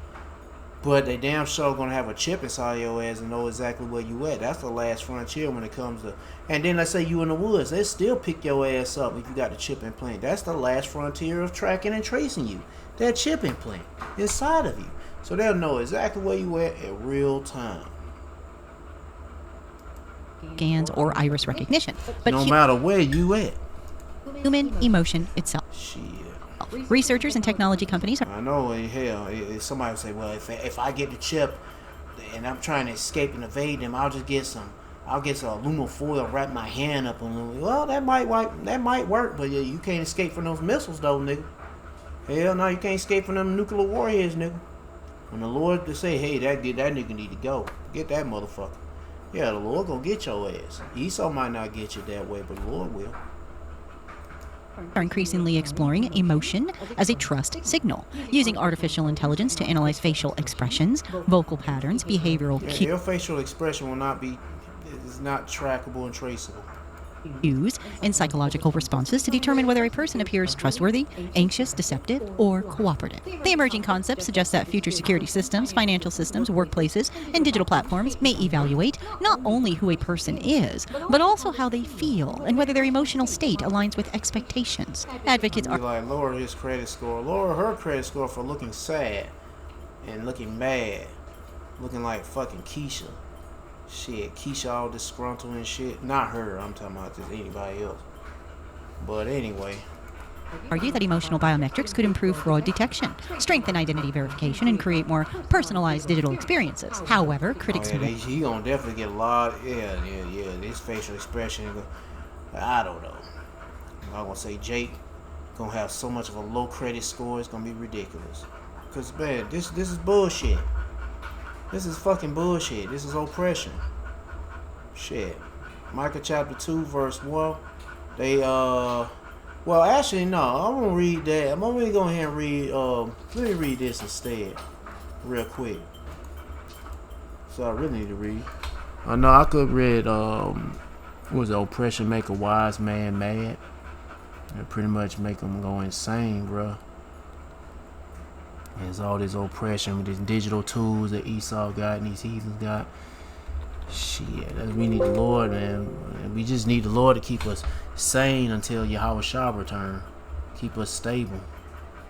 but they damn sure gonna have a chip inside your ass and know exactly where you at. That's the last frontier when it comes to. And then let's say you in the woods, they still pick your ass up if you got the chip implant. That's the last frontier of tracking and tracing you. That chip implant inside of you. So they'll know exactly where you at real time. Scans or iris recognition. But no matter where you at. Human emotion itself. Shit. Researchers and technology companies are... I know, hell, somebody would say, well, if I get the chip and I'm trying to escape and evade them, I'll get some aluminum foil, wrap my hand up on. Well, that might work, but you can't escape from those missiles, though, nigga. Hell no, you can't escape from them nuclear warheads, nigga. When the Lord to say, hey, that nigga need to go. Get that motherfucker. Yeah, the Lord gonna get your ass. Esau might not get you that way, but the Lord will. Are increasingly exploring emotion as a trust signal, using artificial intelligence to analyze facial expressions, vocal patterns, behavioral cues. Your facial expression is not trackable and traceable. Cues and psychological responses to determine whether a person appears trustworthy, anxious, deceptive, or cooperative. The emerging concept suggests that future security systems, financial systems, workplaces, and digital platforms may evaluate not only who a person is, but also how they feel and whether their emotional state aligns with expectations. Advocates are like lower his credit score, lower her credit score for looking sad and looking mad, looking like fucking Keisha. Shit, Keisha all disgruntled and shit. Not her, I'm talking about just anybody else. But anyway. Argue that emotional biometrics could improve fraud detection, strengthen identity verification, and create more personalized digital experiences. However, critics... he gonna definitely get a lot... Yeah, this facial expression... I don't know. I'm gonna say Jake gonna have so much of a low credit score, it's gonna be ridiculous. Because, man, this is bullshit. This is fucking bullshit. This is oppression. Shit. Micah chapter 2 verse 1. They well actually no, I'm gonna read that. I'm gonna go ahead and read let me read this instead. Real quick. So I really need to read. I know I could read what was it, oppression make a wise man mad. It pretty much make him go insane, bruh. There's all this oppression with these digital tools that Esau got and these heathens got. Shit, we need the Lord, man. We just need the Lord to keep us sane until Yahweh Shah return. Keep us stable.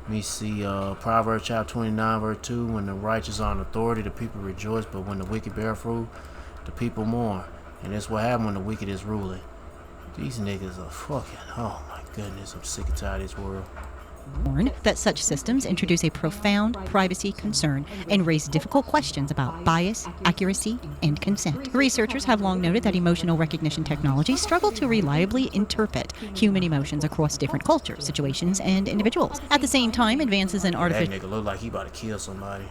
Let me see, Proverbs chapter 29, verse 2. When the righteous are in authority, the people rejoice, but when the wicked bear fruit, the people mourn. And that's what happens when the wicked is ruling. These niggas are fucking, oh my goodness, I'm sick and tired of this world. Warn that such systems introduce a profound privacy concern and raise difficult questions about bias, accuracy, and consent. Researchers have long noted that emotional recognition technologies struggle to reliably interpret human emotions across different cultures, situations, and individuals. At the same time, advances in That artificial nigga look like he about to kill somebody.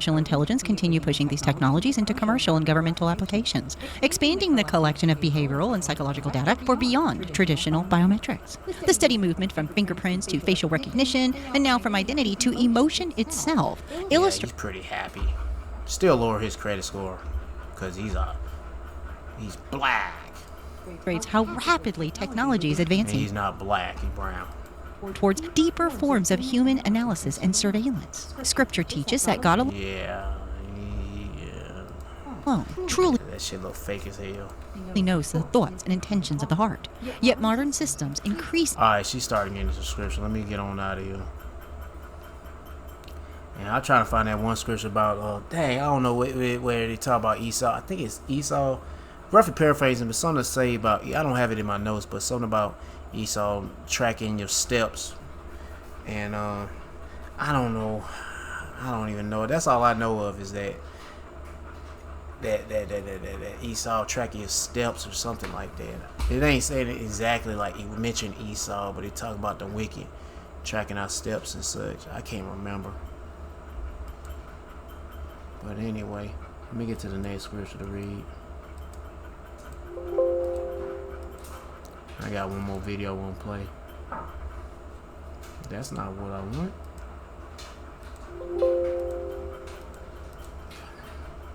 intelligence continue pushing these technologies into commercial and governmental applications, expanding the collection of behavioral and psychological data for beyond traditional biometrics. The steady movement from fingerprints to facial recognition, and now from identity to emotion itself, illustrates He's pretty happy. Still lower his credit score, because he's black. how rapidly technology is And advancing he's not black, he's brown. towards deeper forms of human analysis and surveillance. Scripture teaches that God alone Yeah. truly That shit look fake as hell. knows the thoughts and intentions of the heart. Yet modern systems increase Alright, she's starting getting the subscription. Let me get on out of here. And I'm trying to find that one scripture about, dang, I don't know where they talk about Esau. I think it's Esau. Roughly paraphrasing, but something to say about, I don't have it in my notes, but something about Esau tracking your steps. And I don't know. I don't even know. That's all I know of is that Esau tracking your steps or something like that. It ain't saying it exactly like he mentioned Esau, but he talk about the wicked tracking our steps and such. I can't remember. But anyway, let me get to the next scripture to read. I got one more video I want to play. That's not what I want.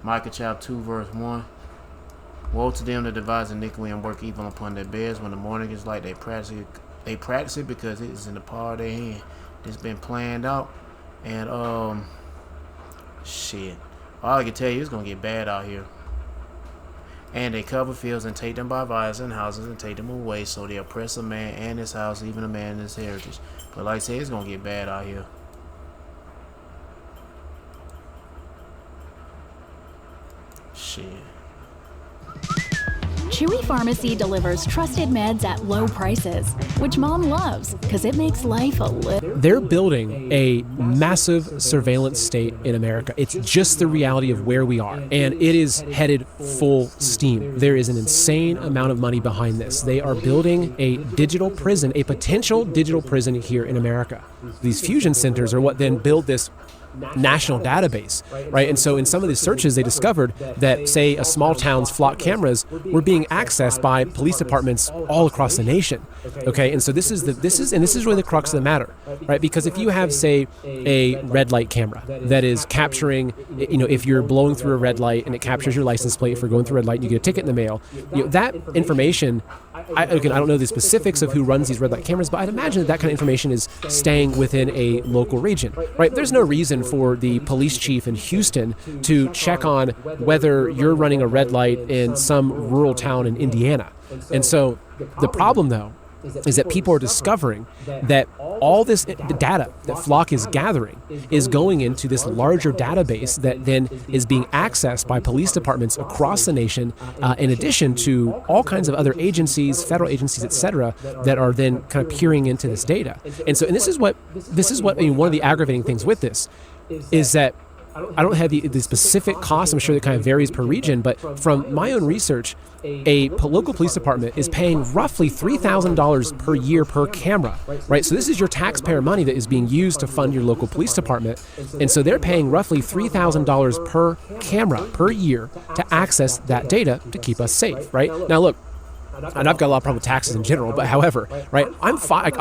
Micah chapter 2 verse 1. Woe to them that devise iniquity and work evil upon their beds. When the morning is light, they practice it because it is in the power of their hand. It's been planned out. And shit. All I can tell you, it's gonna get bad out here. And they cover fields and take them by violence and houses and take them away, so they oppress a man and his house, even a man and his heritage. But like I said, it's gonna get bad out here. Shit. Chewy Pharmacy delivers trusted meds at low prices, which Mom loves because it makes life a little. They're building a massive surveillance state in America. It's just the reality of where we are, and it is headed full steam. There is an insane amount of money behind this. They are building a digital prison, a potential digital prison here in America. These fusion centers are what then build this national database, right? And so in some of these searches, they discovered that, say, a small town's flock cameras were being accessed by police departments all across the nation. Okay, and so this is really the crux of the matter, right? Because if you have, say, a red light camera that is capturing, if you're blowing through a red light and it captures your license plate for going through a red light, you get a ticket in the mail. That information. I don't know the specifics of who runs these red light cameras, but I'd imagine that kind of information is staying within a local region, right? There's no reason for the police chief in Houston to check on whether you're running a red light in some rural town in Indiana. And so the problem, though, is that people are discovering that all this data that Flock is gathering is going into this larger database that then is being accessed by police departments across the nation, in addition to all kinds of other agencies, federal agencies, etc., that are then kind of peering into this data. And this is what one of the aggravating things with this is that I don't have the specific cost. I'm sure that kind of varies per region, but from my own research, a local police department is paying roughly $3,000 per year per camera, right? So this is your taxpayer money that is being used to fund your local police department. And so they're paying roughly $3,000 per camera per year to access that data to keep us safe, right? Now, look, and I've got a lot of problem with taxes in general, but however, right, I'm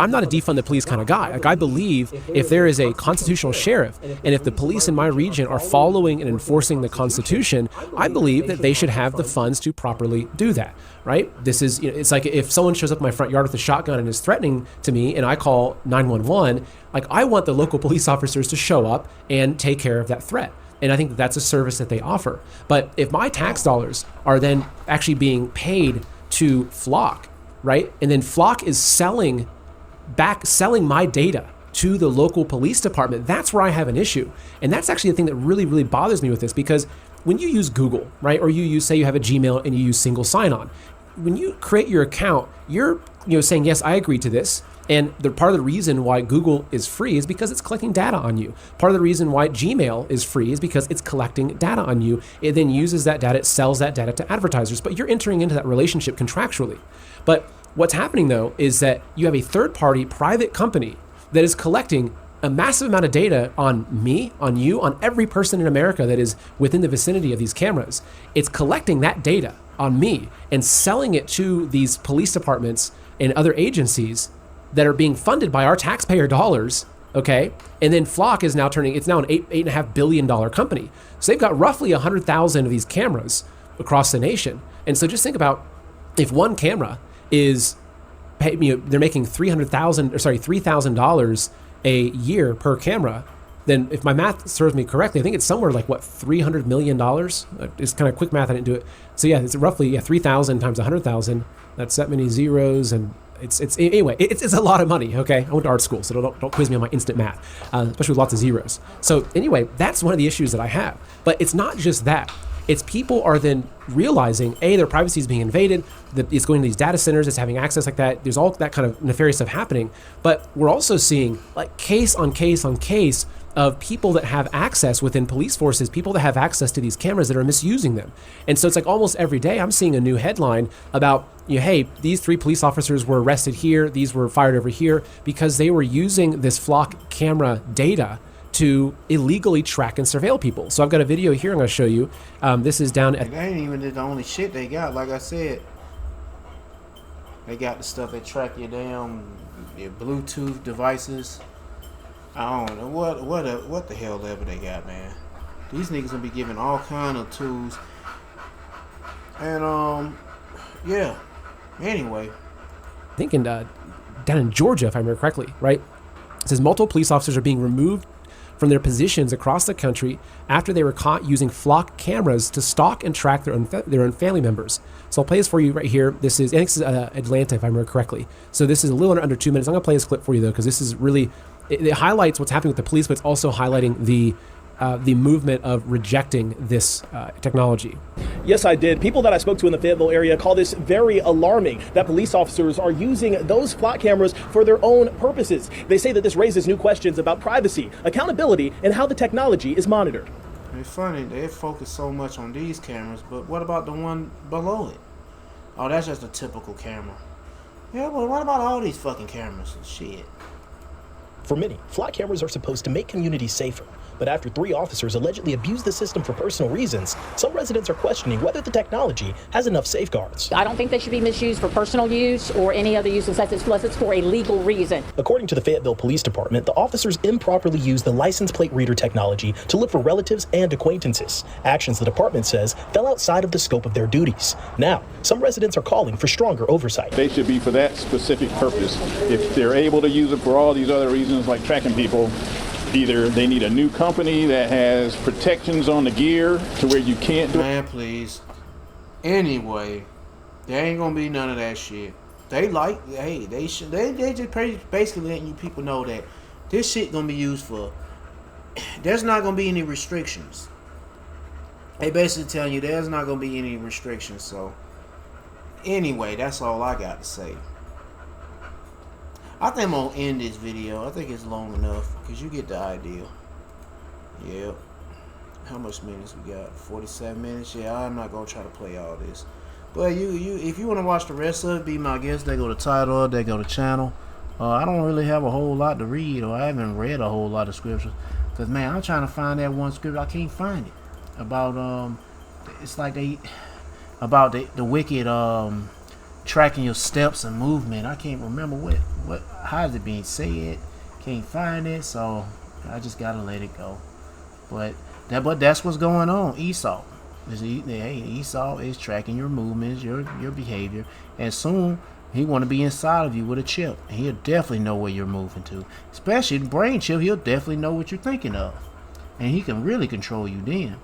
not a defund the police kind of guy. Like, I believe if there is a constitutional sheriff and if the police in my region are following and enforcing the Constitution, I believe that they should have the funds to properly do that, right? This is, it's like if someone shows up in my front yard with a shotgun and is threatening to me and I call 911, like, I want the local police officers to show up and take care of that threat. And I think that that's a service that they offer. But if my tax dollars are then actually being paid to Flock, right? And then Flock is selling my data to the local police department. That's where I have an issue. And that's actually the thing that really, really bothers me with this, because when you use Google, right? Or say you have a Gmail and you use single sign-on, when you create your account, you're saying, yes, I agree to this. And part of the reason why Google is free is because it's collecting data on you. Part of the reason why Gmail is free is because it's collecting data on you. It then uses that data, it sells that data to advertisers, but you're entering into that relationship contractually. But what's happening though is that you have a third-party private company that is collecting a massive amount of data on me, on you, on every person in America that is within the vicinity of these cameras. It's collecting that data on me and selling it to these police departments and other agencies that are being funded by our taxpayer dollars, okay? And then Flock is now it's now an $8.5 billion company. So they've got roughly 100,000 of these cameras across the nation. And so just think about if one camera is, they're making $3,000 a year per camera, then if my math serves me correctly, I think it's somewhere like, what, $300 million? It's kind of quick math, I didn't do it. So yeah, it's roughly 3,000 times 100,000. That's that many zeros, and it's a lot of money, okay? I went to art school, so don't quiz me on my instant math, especially with lots of zeros. So anyway, that's one of the issues that I have. But it's not just that. It's people are then realizing, A, their privacy is being invaded, that it's going to these data centers, it's having access like that. There's all that kind of nefarious stuff happening. But we're also seeing like case on case on case of people that have access within police forces, people that have access to these cameras that are misusing them. And so it's like almost every day I'm seeing a new headline about, hey, these 3 police officers were arrested here, these were fired over here, because they were using this Flock camera data to illegally track and surveil people. So I've got a video here I'm going to show you. This is down at... That ain't even the only shit they got. Like I said, they got the stuff that track your damn Bluetooth devices. I don't know what the hell ever they got, man. These niggas gonna be giving all kind of tools. And yeah. Anyway, I think down in Georgia, if I remember correctly, right? It says multiple police officers are being removed from their positions across the country after they were caught using Flock cameras to stalk and track their own family members. So I'll play this for you right here. This is Atlanta, if I remember correctly. So this is a little under 2 minutes. I'm gonna play this clip for you though, because this is really, it highlights what's happening with the police, but it's also highlighting the movement of rejecting this technology. Yes, I did. People that I spoke to in the Fayetteville area call this very alarming, that police officers are using those Flock cameras for their own purposes. They say that this raises new questions about privacy, accountability, and how the technology is monitored. It's funny, they focus so much on these cameras, but what about the one below it? Oh, that's just a typical camera. Yeah, but what about all these fucking cameras and shit? For many, Flock cameras are supposed to make communities safer. But after 3 officers allegedly abused the system for personal reasons, some residents are questioning whether the technology has enough safeguards. I don't think they should be misused for personal use or any other use unless it's for a legal reason. According to the Fayetteville Police Department, the officers improperly used the license plate reader technology to look for relatives and acquaintances, actions the department says fell outside of the scope of their duties. Now, some residents are calling for stronger oversight. They should be for that specific purpose. If they're able to use it for all these other reasons like tracking people, either they need a new company that has protections on the gear to where you can't do it. Man, please. Anyway, there ain't gonna be none of that shit. They just basically letting you people know that this shit gonna be used for. There's not gonna be any restrictions. They basically telling you there's not gonna be any restrictions. So anyway, that's all I got to say. I think I'm gonna end this video. I think it's long enough because you get the idea. Yep. How much minutes we got? 47 minutes. Yeah, I'm not gonna try to play all this. But if you want to watch the rest of it, be my guest. They go to title. They go to channel. I don't really have a whole lot to read, or I haven't read a whole lot of scriptures. Cause man, I'm trying to find that one scripture. I can't find it. About it's like about the wicked tracking your steps and movement. I can't remember how's it being said. Can't find it, so I just gotta let it go. But that's what's going on. Esau is tracking your movements, your behavior, and soon he want to be inside of you with a chip, and he'll definitely know where you're moving to. Especially the brain chip, he'll definitely know what you're thinking of, and he can really control you then.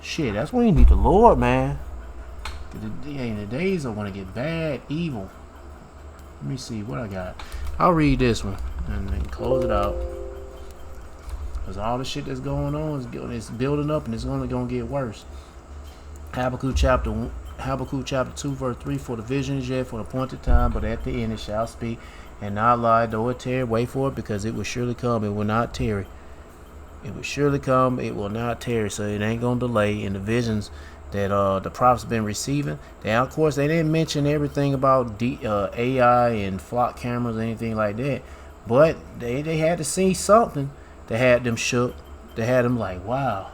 Shit, that's when you need the Lord, man. The days are going to get bad, evil. Let me see what I got. I'll read this one and then close it out. Because all the shit that's going on is building up, and it's only going to get worse. Habakkuk chapter Habakkuk chapter 2 verse 3, for the vision is yet for an appointed time, but at the end it shall speak and not lie. Though it tarry, wait for it, because it will surely come, it will not tarry. It will surely come, it will not tarry. So it ain't gonna delay. In the visions that the prophets been receiving, of course they didn't mention everything about AI and flock cameras or anything like that, but they had to see something that had them shook, that had them like, wow,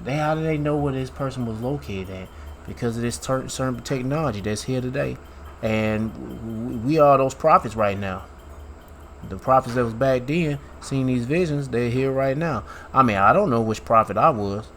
how did they know where this person was located at? Because of this certain technology that's here today. And we are those prophets right now. The prophets that was back then, seeing these visions, they're here right now. I mean, I don't know which prophet I was.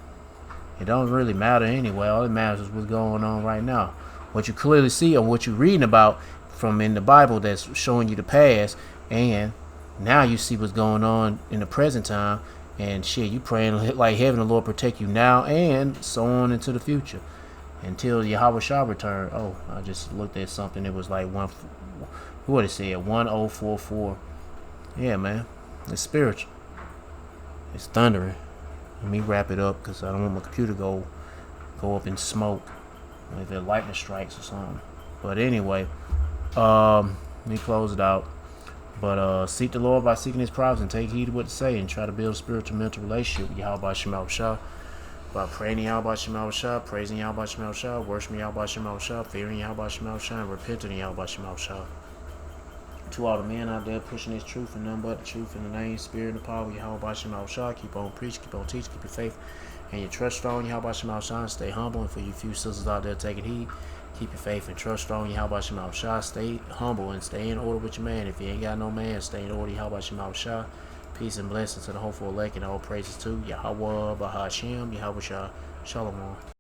It don't really matter anyway. All that matters is what's going on right now. What you clearly see or what you're reading about from in the Bible that's showing you the past, and now you see what's going on in the present time. And shit, you praying like heaven the Lord protect you now and so on into the future until Yahweh shall return. Oh, I just looked at something. It was like what it said, 1044. Yeah, man, it's spiritual. It's thundering. Let me wrap it up because I don't want my computer go up in smoke if it lightning strikes or something. But anyway, let me close it out. But seek the Lord by seeking his prophets and take heed to what to say, and try to build a spiritual mental relationship with Yahweh Shema Shah by praying Yahweh Shema Shah, praising Yahweh Shema Shah, worshiping Yahweh Shema Shah, fearing Yahweh Shema Shah, and repenting Yahweh Shema Shah. To all the men out there pushing this truth and none but the truth in the name, spirit, and the power of Yahweh Shema Shah, keep on preaching, keep on teaching, keep your faith and your trust strong, Yahweh Shema Shah, and stay humble. And for you few sisters out there taking heed, keep your faith and trust strong, Yahweh Shema Shah. Stay humble and stay in order with your man. If you ain't got no man, stay in order, Yahweh Shema Shah. Peace and blessings to the hopeful elect, and all praises to Yahweh Bahashem, Yahweh Shah. Shalom.